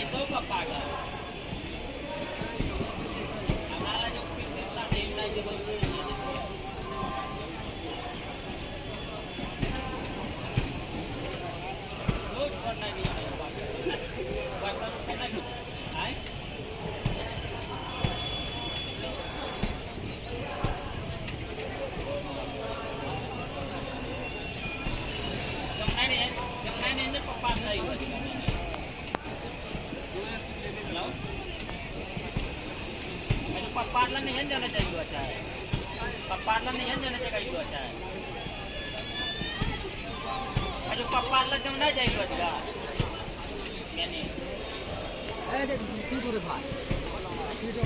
दो पप्पा का हमारा जो पिछला दिन ना जो रोज पढ़ना भी है पढ़ना पढ़ना क्यों आए जमना नहीं पप्पा नहीं पप्पाला नहीं जाना चाहिए अच्छा है पप्पाला नहीं जाना चाहिए अच्छा है अरे पप्पाला जमना चाहिए अच्छा यानी अरे सीधे भाई सीधे